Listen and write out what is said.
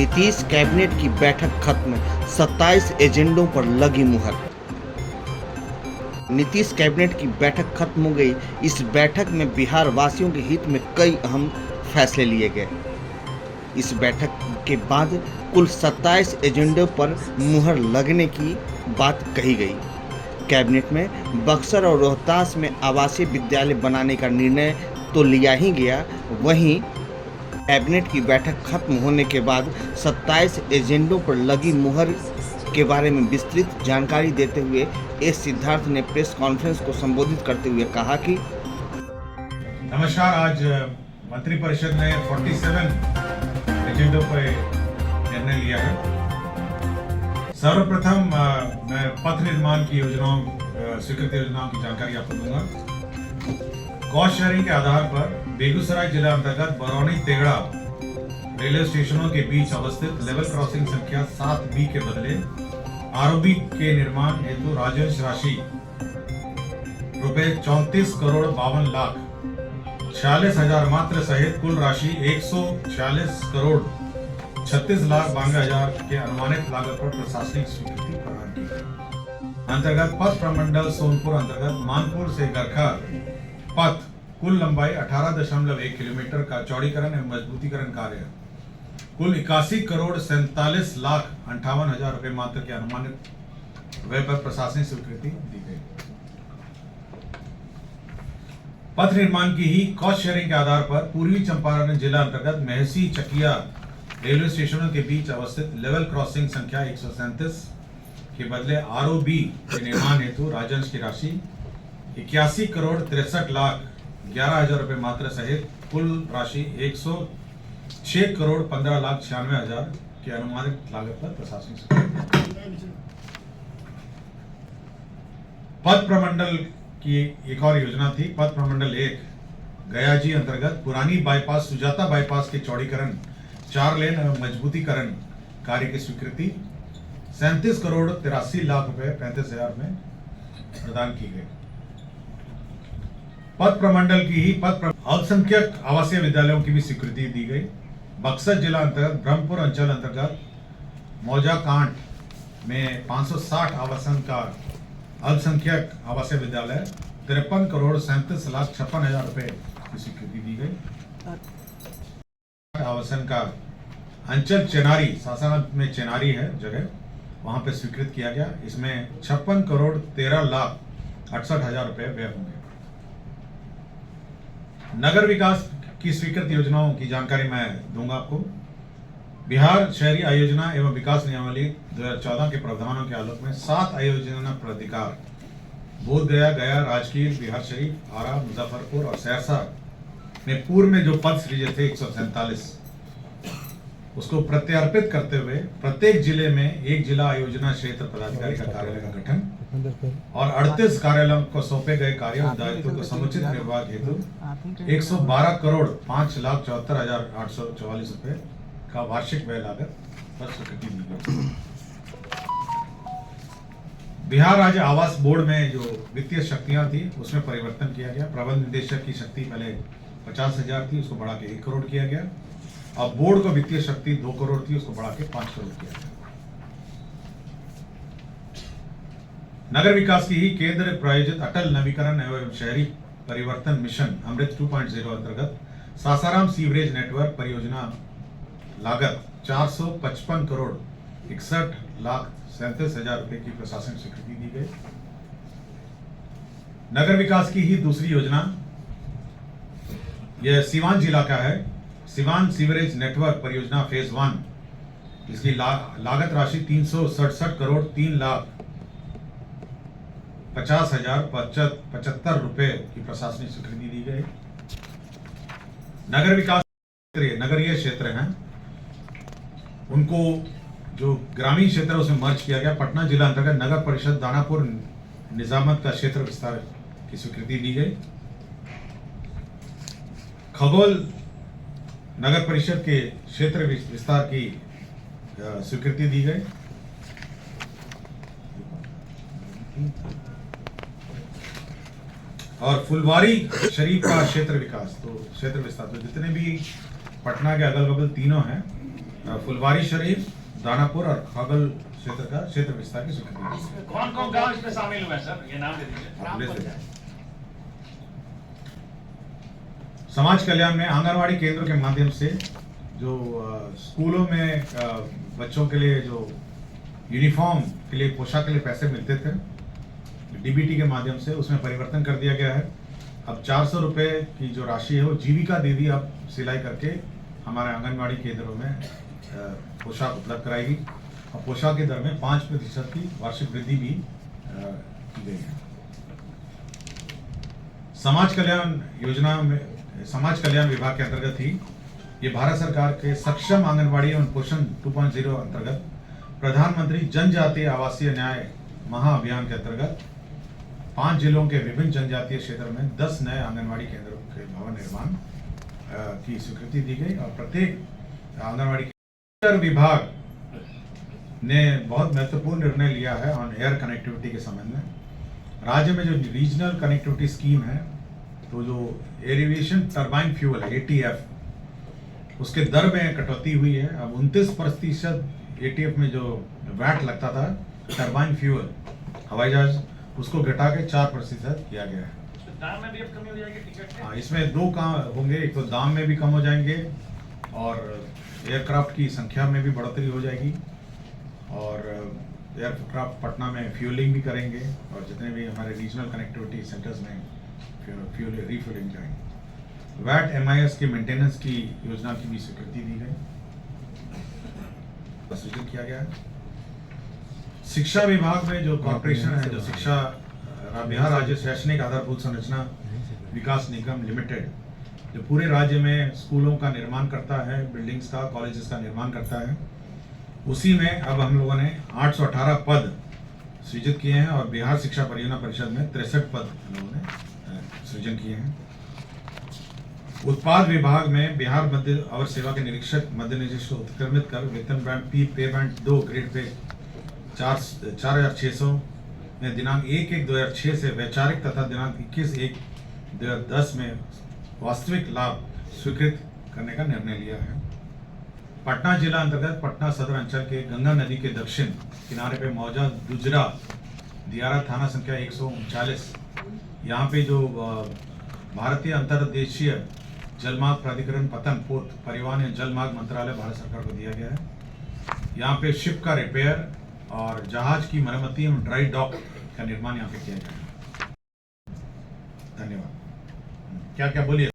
Nitish cabinet की बैठक खत्म, 27 एजेंडों पर लगी मुहर। नीतीश कैबिनेट की बैठक खत्म हो गई। इस बैठक में बिहार वासियों के हित में कई अहम फैसले लिए गए। इस बैठक के बाद कुल 27 एजेंडों पर मुहर लगने की बात कही गई। कैबिनेट में बक्सर और रोहतास में आवासीय विद्यालय बनाने का निर्णय तो लिया ही गया, वहीं कैबिनेट की बैठक खत्म होने के बाद 27 एजेंडों पर लगी मुहर के बारे में विस्तृत जानकारी देते हुए एस सिद्धार्थ ने प्रेस कॉन्फ्रेंस को संबोधित करते हुए कहा कि नमस्कार। आज मंत्रिपरिषद ने 47 एजेंडों पर निर्णय लिया है। सर्वप्रथम मैं पथ निर्माण की योजनाओं, स्वीकृत योजनाओं की जानकारी आपको दूंगा। कॉस्ट शेयरिंग के आधार पर बेगूसराय जिला अंतर्गत बरौनी तेगड़ा रेलवे स्टेशनों के बीच अवस्थित लेवल क्रॉसिंग संख्या 7B के बदले आरओबी के निर्माण हेतु राजस्व राशि रुपए 34 करोड़ 52 लाख 46,000 मात्र सहित कुल राशि 146 करोड़ 36 लाख 92,000 के अनुमानित लागत पर प्रशासनिक स्वीकृति प्रदान की गई। अंतर्गत पथ प्रमंडल सोनपुर अंतर्गत मानपुर से गरखा पथ कुल लंबाई 18.1 किलोमीटर का चौड़ीकरण एवं मजबूतीकरण कार्य कुल 81 करोड़ 47 लाख 58,000 रुपए मात्र के अनुमानित व्यय पर प्रशासनिक स्वीकृति दी गई। पथ निर्माण की ही कॉस्ट शेयरिंग के आधार पर पूर्वी चंपारण जिला अंतर्गत महसी चकिया रेलवे स्टेशनों के बीच अवस्थित लेवल क्रॉसिंग संख्या 137 के बदले आरओबी के निर्माण हेतु राजस्व की राशि 81 करोड़ 63 लाख 11,000 रुपए मात्र सहित कुल राशि 106 करोड़ 15 लाख 96,000 के अनुमानित लागत पर प्रशासनिक पथ प्रमंडल की एक और योजना थी। पथ प्रमंडल 1 गयाजी अंतर्गत पुरानी बाईपास सुजाता बाईपास के चौड़ीकरण 4 लेन एवं मजबूतीकरण कार्य की स्वीकृति 37 करोड़ 83 लाख रुपए 35,000 में प्रदान की गई। पथ प्रमंडल की ही अल्पसंख्यक आवासीय विद्यालयों की भी स्वीकृति दी गई। बक्सर जिला अंतर्गत ब्रह्मपुर अंचल अंतर्गत मौजा कांट में 560 आवासन का अल्पसंख्यक आवासीय विद्यालय 53 करोड़ 37 लाख 56,000 रुपए की स्वीकृति दी गई। आवासन का अंचल चेनारी, सासाराम में चेनारी है जगह, वहां पे स्वीकृत किया गया। इसमें 56 करोड़ 13 लाख 68,000 रुपए व्यय होंगे। नगर विकास की स्वीकृत योजनाओं की जानकारी मैं दूंगा आपको। बिहार शहरी आयोजना एवं विकास नियमावली 2014 के प्रावधानों के आलोक में 7 आयोजना प्राधिकार बोधगया, गया, राजगीर, बिहार शरीफ, आरा, मुजफ्फरपुर और सहरसा में पूर्व में जो पद सृजे थे 147 उसको प्रत्यार्पित करते हुए प्रत्येक जिले में एक जिला आयोजना क्षेत्र पदाधिकारी का कार्यालय का गठन और 38 कार्यालयों को सौंपे गए कार्यों और दायित्वों को समुचित निर्वाह हेतु 112 करोड़ 5 लाख 74,844 रुपए का वार्षिक व्यय लागत पर स्वीकृति दी गई। बिहार राज्य आवास बोर्ड में जो वित्तीय शक्तियां थी उसमें परिवर्तन किया गया। प्रबंध निदेशक की शक्ति पहले 50,000 थी, उसको बढ़ा के 1 करोड़ किया गया। अब बोर्ड को वित्तीय शक्ति 2 करोड़ थी, उसको बढ़ा के 5 करोड़ किया गया। नगर विकास की ही केंद्र प्रायोजित अटल नवीकरण एवं शहरी परिवर्तन मिशन अमृत 2.0 अंतर्गत सासाराम सीवरेज नेटवर्क परियोजना लागत 455 करोड़ 61 लाख 37,000 रुपए की प्रशासनिक स्वीकृति दी गई। नगर विकास की ही दूसरी योजना यह सीवान जिला का है। सीवान सीवरेज नेटवर्क परियोजना फेज 1, इसकी लागत राशि 367 करोड़ 3 लाख 50,075 रुपए की प्रशासनिक स्वीकृति दी गई। नगर विकास नगरीय क्षेत्र हैं, उनको जो ग्रामीण क्षेत्र है उसमें मर्ज किया गया। पटना जिला अंतर्गत नगर परिषद दानापुर निजामत का क्षेत्र विस्तार की स्वीकृति दी गई। खगोल नगर परिषद के क्षेत्र विस्तार की स्वीकृति दी गई। और फुलवारी शरीफ का क्षेत्र विकास, तो क्षेत्र विस्तार, तो जितने भी पटना के अगल बगल तीनों हैं, फुलवारी शरीफ, दानापुर और खागल क्षेत्र का क्षेत्र विस्तार की स्वीकृति दी। इसमें कौन कौन गांव इसमें शामिल हुए हैं सर, ये नाम दे दीजिए। आप ले सकते हैं। समाज कल्याण में आंगनवाड़ी केंद्रों के माध्यम से जो स्कूलों में बच्चों के लिए जो यूनिफॉर्म के लिए, पोशाक के लिए पैसे मिलते थे, डीबीटी के माध्यम से उसमें परिवर्तन कर दिया गया है। अब 400 रुपये की जो राशि है वो जीविका दीदी अब सिलाई करके हमारे आंगनवाड़ी केंद्रों में पोशाक उपलब्ध कराएगी और पोशाक की दर में 5% की वार्षिक वृद्धि भी की गई है। समाज कल्याण योजना में, समाज कल्याण विभाग के अंतर्गत ही ये भारत सरकार के सक्षम आंगनवाड़ी एवं पोषण 2.0 अंतर्गत प्रधानमंत्री जनजातीय आवासीय न्याय महाअभियान के अंतर्गत 5 जिलों के विभिन्न जनजातीय क्षेत्र में 10 नए आंगनवाड़ी केंद्रों के भवन निर्माण की स्वीकृति दी गई और प्रत्येक आंगनवाड़ी केंद्र विभाग ने बहुत महत्वपूर्ण निर्णय लिया है ऑन एयर कनेक्टिविटी के संबंध में। राज्य में जो रीजनल कनेक्टिविटी स्कीम है, तो जो एविएशन टरबाइन फ्यूल है ATF, उसके दर में कटौती हुई है। अब 29% ATF में जो वैट लगता था टरबाइन फ्यूल हवाई जहाज, उसको घटा के 4% किया गया है। दाम में भी अब कमी हो जाएगी टिकट में? हाँ, इसमें 2 काम होंगे, एक तो दाम में भी कम हो जाएंगे और एयरक्राफ्ट की संख्या में भी बढ़ोतरी हो जाएगी और एयरक्राफ्ट पटना में फ्यूलिंग भी करेंगे और जितने भी हमारे रीजनल कनेक्टिविटी सेंटर्स में फ्यूल रिफ्यूलिंग करेंगे। वैट MIS के मेंटेनेंस की योजना की भी स्वीकृति दी गई, सृजन किया गया है। शिक्षा विभाग में जो कॉर्पोरेशन है, जो शिक्षा बिहार राज्य शैक्षणिक आधारभूत संरचना विकास निगम लिमिटेड, जो पूरे राज्य में स्कूलों का निर्माण करता है, बिल्डिंग्स का, कॉलेजेस का निर्माण करता है, उसी में अब हम लोगों ने 818 पद सृजित किए हैं और बिहार शिक्षा परियोजना परिषद में 63 पद हम लोगों ने सृजन किए हैं। उत्पाद विभाग में बिहार मध्य और सेवा के निरीक्षक मध्य निदेश को उत्क्रमित कर वेतन बैंड पे बैंड 2 ग्रेड पे 4,600 में दिनांक 1/1/2006 से वैचारिक तथा दिनांक 21/1/2010 में वास्तविक लाभ स्वीकृत करने का निर्णय लिया है। पटना जिला अंतर्गत पटना सदर अंचल के गंगा नदी के दक्षिण किनारे पे मौजूद दुजरा दियारा थाना संख्या 139, यहाँ पे जो भारतीय अंतर्देशीय जलमार्ग प्राधिकरण पतन पोत परिवहन एवं जलमार्ग मंत्रालय भारत सरकार को दिया गया है। यहाँ पे शिप का रिपेयर और जहाज की मरम्मती एवं ड्राई डॉक का निर्माण यहाँ पे किया गया है। धन्यवाद। क्या क्या बोलिए।